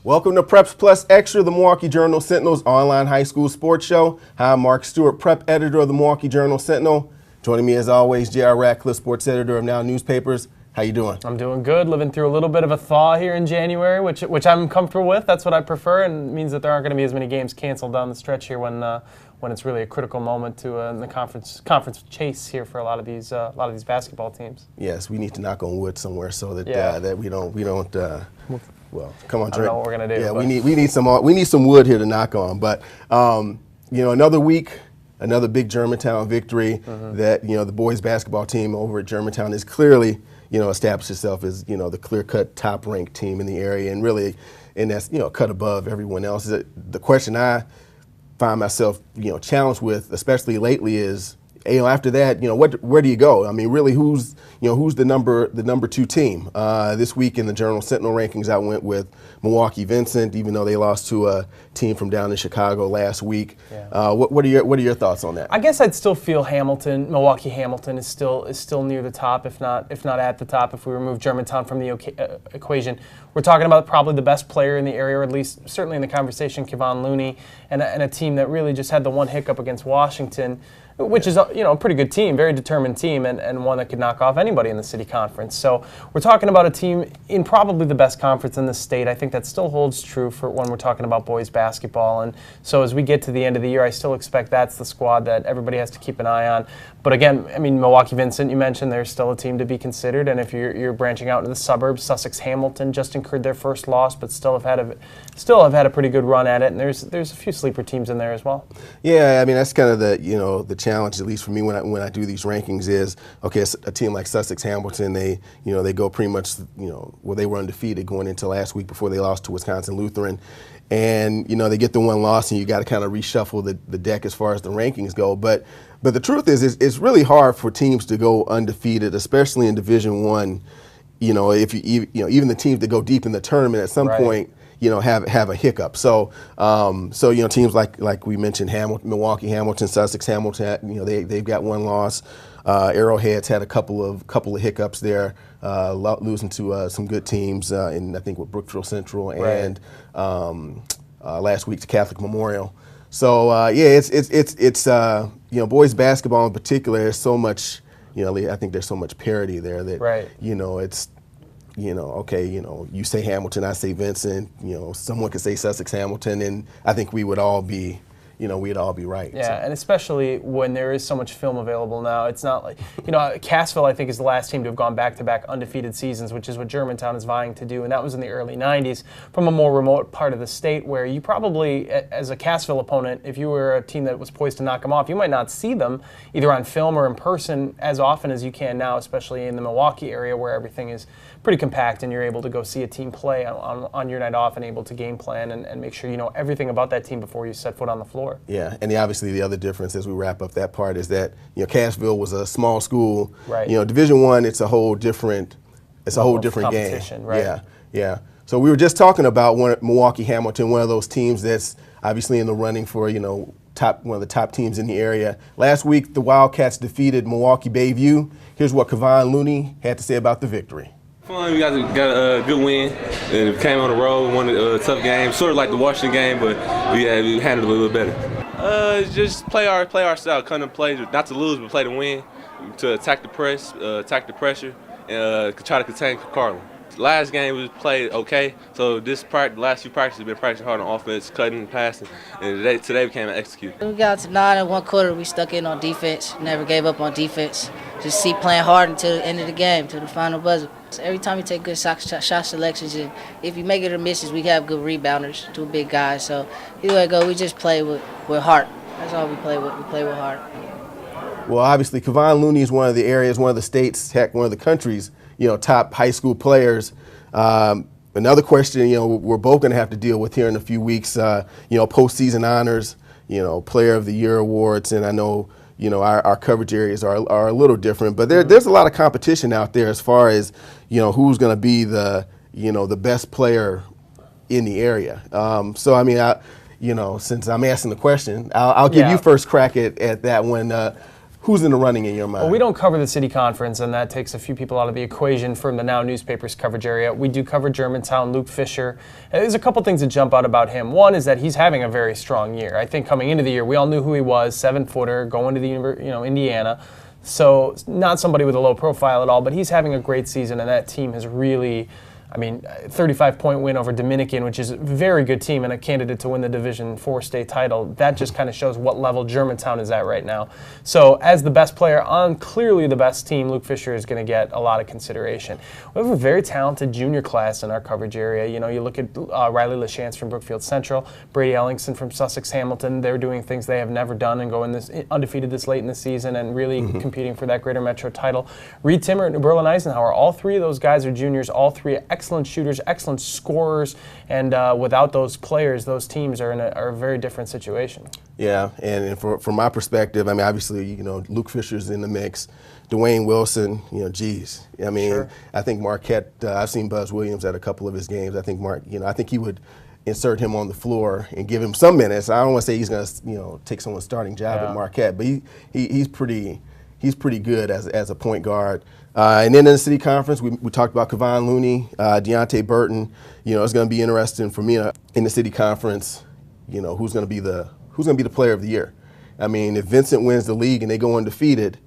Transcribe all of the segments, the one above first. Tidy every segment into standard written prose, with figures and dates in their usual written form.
Welcome to Preps Plus Extra, the Milwaukee Journal Sentinel's online high school sports show. Hi, I'm Mark Stewart, prep editor of the Milwaukee Journal Sentinel. Joining me as always, JR Radcliffe, sports editor of Now Newspapers. How you doing? I'm doing good, living through a little bit of a thaw here in January, which I'm comfortable with. That's what I prefer, and it means that there aren't going to be as many games canceled down the stretch here when it's really a critical moment to in the conference chase here for a lot of these basketball teams. Yes, we need to knock on wood somewhere so that that we don't. Well, come on, Trey. I don't know what we're gonna do. Yeah, we need some wood here to knock on. But another week, another big Germantown victory. That the boys basketball team over at Germantown is clearly established itself as the clear-cut top-ranked team in the area, and really, and that's cut above everyone else. The question I find myself challenged with, especially lately, is after that where do you go? I mean, really, who's the number two team? This week in the Journal Sentinel rankings, I went with Milwaukee Vincent, even though they lost to a team from down in Chicago last week. Yeah. What are your thoughts on that? I guess I'd still feel Milwaukee Hamilton is still near the top, if not at the top. If we remove Germantown from the equation, we're talking about probably the best player in the area, or at least certainly in the conversation, Kevon Looney, and a team that really just had the one hiccup against Washington, which is a pretty good team, very determined team, and one that could knock off anybody in the city conference. So we're talking about a team in probably the best conference in the state. I think that still holds true for when we're talking about boys basketball. And so as we get to the end of the year, I still expect that's the squad that everybody has to keep an eye on. But again, I mean, Milwaukee Vincent, you mentioned, they're still a team to be considered. And if you're branching out into the suburbs, Sussex Hamilton just incurred their first loss, but still have had a pretty good run at it. And there's a few sleeper teams in there as well. Yeah, I mean, that's kind of the challenge, at least for me when I do these rankings, is okay, a team like Sussex Hamilton, they go pretty much they were undefeated going into last week before they lost to Wisconsin Lutheran. And they get the one loss, and you got to kind of reshuffle the deck as far as the rankings go. But the truth is, it's really hard for teams to go undefeated, especially in Division I. If even the teams that go deep in the tournament at some point, have a hiccup. So teams like we mentioned, Milwaukee Hamilton, Sussex Hamilton, they've got one loss. Arrowhead's had a couple of hiccups there, losing to some good teams, and I think with Brookfield Central and last week to Catholic Memorial. So it's boys basketball in particular. There's so much, I think there's so much parity there that it's. You say Hamilton, I say Vincent, someone could say Sussex Hamilton, and I think we would all be, we'd all be right. Yeah, and especially when there is so much film available now. It's not like, Cassville, I think, is the last team to have gone back-to-back undefeated seasons, which is what Germantown is vying to do, and that was in the early 90s from a more remote part of the state where you probably, as a Cassville opponent, if you were a team that was poised to knock them off, you might not see them either on film or in person as often as you can now, especially in the Milwaukee area where everything is pretty compact and you're able to go see a team play on your night off and able to game plan and make sure you know everything about that team before you set foot on the floor. Yeah, and obviously the other difference as we wrap up that part is that Cassville was a small school. Right. Division I, it's a whole different game. Right. Yeah. So we were just talking about Milwaukee Hamilton, one of those teams that's obviously in the running for one of the top teams in the area. Last week the Wildcats defeated Milwaukee Bayview. Here's what Kevon Looney had to say about the victory. Fun. We got a good win, and we came on the road, won a tough game, sort of like the Washington game, but we handled it a little better. Just play our style, kind of play, not to lose, but play to win, to attack the press, attack the pressure, and try to contain Carlin. Last game we played okay, so the last few practices we've been practicing hard on offense, cutting, passing, and today we came and executed. We got to 9 in one quarter. We stuck in on defense, never gave up on defense. Just keep playing hard until the end of the game, to the final buzzer. So every time you take good shot selections, and if you make it or misses, we have good rebounders, two big guys. So either way it go, we just play with heart. That's all we play with. We play with heart. Well, obviously, Kevon Looney is one of the states, heck, one of the country's, top high school players. Another question, we're both going to have to deal with here in a few weeks, postseason honors, Player of the Year awards, and I know, our coverage areas are a little different, but there's a lot of competition out there as far as, who's going to be the best player in the area. So, I mean, since I'm asking the question, I'll give you first crack at that one. who's in the running in your mind? Well, we don't cover the city conference, and that takes a few people out of the equation from the Now newspaper's coverage area. We do cover Germantown, Luke Fisher. And there's a couple things that jump out about him. One is that he's having a very strong year. I think coming into the year, we all knew who he was, 7-footer, going to the Indiana. So not somebody with a low profile at all, but he's having a great season, and that team has really, 35-point win over Dominican, which is a very good team and a candidate to win the Division IV state title. That just kind of shows what level Germantown is at right now. So as the best player on clearly the best team, Luke Fisher is going to get a lot of consideration. We have a very talented junior class in our coverage area. You look at Riley LaChance from Brookfield Central, Brady Ellingson from Sussex Hamilton. They're doing things they have never done and going undefeated this late in the season and really competing for that Greater Metro title. Reed Timmer, New Berlin Eisenhower, all three of those guys are juniors, all three excellent shooters, excellent scorers, and without those players, those teams are in a very different situation. Yeah, and from my perspective, obviously, Luke Fisher's in the mix. Dwayne Wilson, geez. Sure. I think Marquette, I've seen Buzz Williams at a couple of his games. I think I think he would insert him on the floor and give him some minutes. I don't want to say he's going to, take someone's starting job at Marquette, but he's pretty good as a point guard. And then in the city conference, we talked about Kevon Looney, Deontay Burton. It's going to be interesting for me in the city conference. Who's going to be the player of the year? If Vincent wins the league and they go undefeated,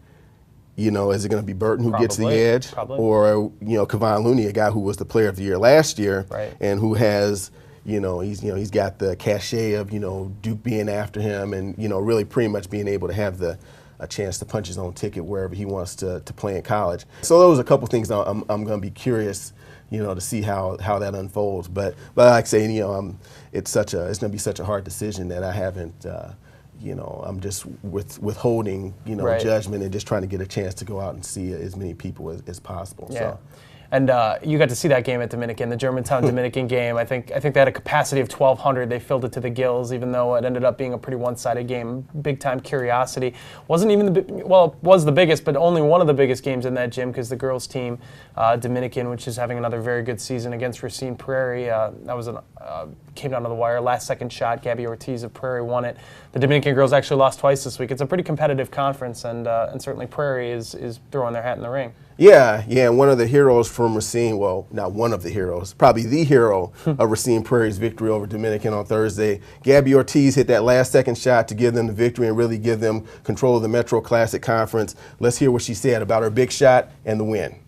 is it going to be Burton who gets the edge, or Kevon Looney, a guy who was the player of the year last year, right, and who has he's got the cachet of Duke being after him, and really pretty much being able to have a chance to punch his own ticket wherever he wants to play in college. So those are a couple things I'm going to be curious, to see how that unfolds. But like I say, it's going to be such a hard decision that I haven't, I'm just withholding, right, judgment and just trying to get a chance to go out and see as many people as possible. Yeah. So. And you got to see that game at Dominican, the Germantown Dominican game. I think they had a capacity of 1,200. They filled it to the gills, even though it ended up being a pretty one-sided game. Big-time curiosity. Wasn't even it was the biggest, but only one of the biggest games in that gym because the girls' team, Dominican, which is having another very good season against Racine Prairie, came down to the wire. Last-second shot, Gabby Ortiz of Prairie won it. The Dominican girls actually lost twice this week. It's a pretty competitive conference, and certainly Prairie is throwing their hat in the ring. Yeah, and one of the heroes from Racine, well, not one of the heroes, probably the hero of Racine Prairie's victory over Dominican on Thursday. Gabby Ortiz hit that last-second shot to give them the victory and really give them control of the Metro Classic Conference. Let's hear what she said about her big shot and the win.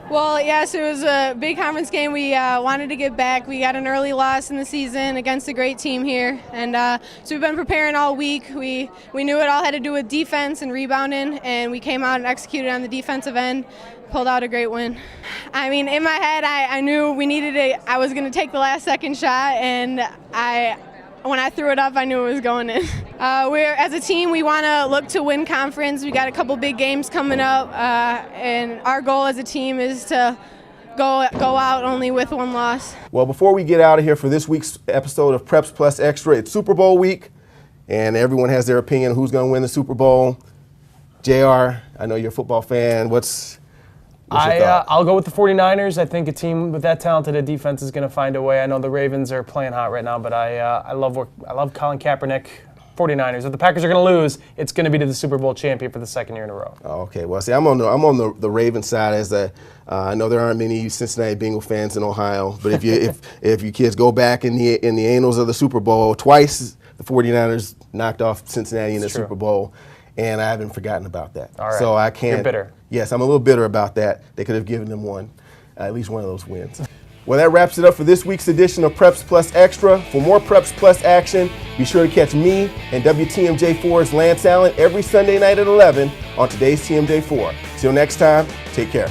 Well, yes, it was a big conference game. We wanted to get back. We got an early loss in the season against a great team here, and so we've been preparing all week. We knew it all had to do with defense and rebounding, and we came out and executed on the defensive end, pulled out a great win. In my head, I knew we needed it. I was going to take the last-second shot, and when I threw it up, I knew it was going in. As a team, we want to look to win conference. We got a couple big games coming up, and our goal as a team is to go out only with one loss. Well, before we get out of here for this week's episode of Preps Plus Extra, it's Super Bowl week, and everyone has their opinion who's going to win the Super Bowl. JR, I know you're a football fan. What's your thought? I'll go with the 49ers. I think a team with that talented a defense is going to find a way. I know the Ravens are playing hot right now, but I love Colin Kaepernick. 49ers. If the Packers are going to lose, it's going to be to the Super Bowl champion for the second year in a row. Okay. Well, see, I'm on the Ravens side. I know there aren't many Cincinnati Bengal fans in Ohio, but if you kids go back in the annals of the Super Bowl, twice the 49ers knocked off Cincinnati in the Super Bowl, and I haven't forgotten about that. All right. So I can't. You're bitter. Yes, I'm a little bitter about that. They could have given them at least one of those wins. Well, that wraps it up for this week's edition of Preps Plus Extra. For more Preps Plus action, be sure to catch me and WTMJ4's Lance Allen every Sunday night at 11 on today's TMJ4. Till next time, take care.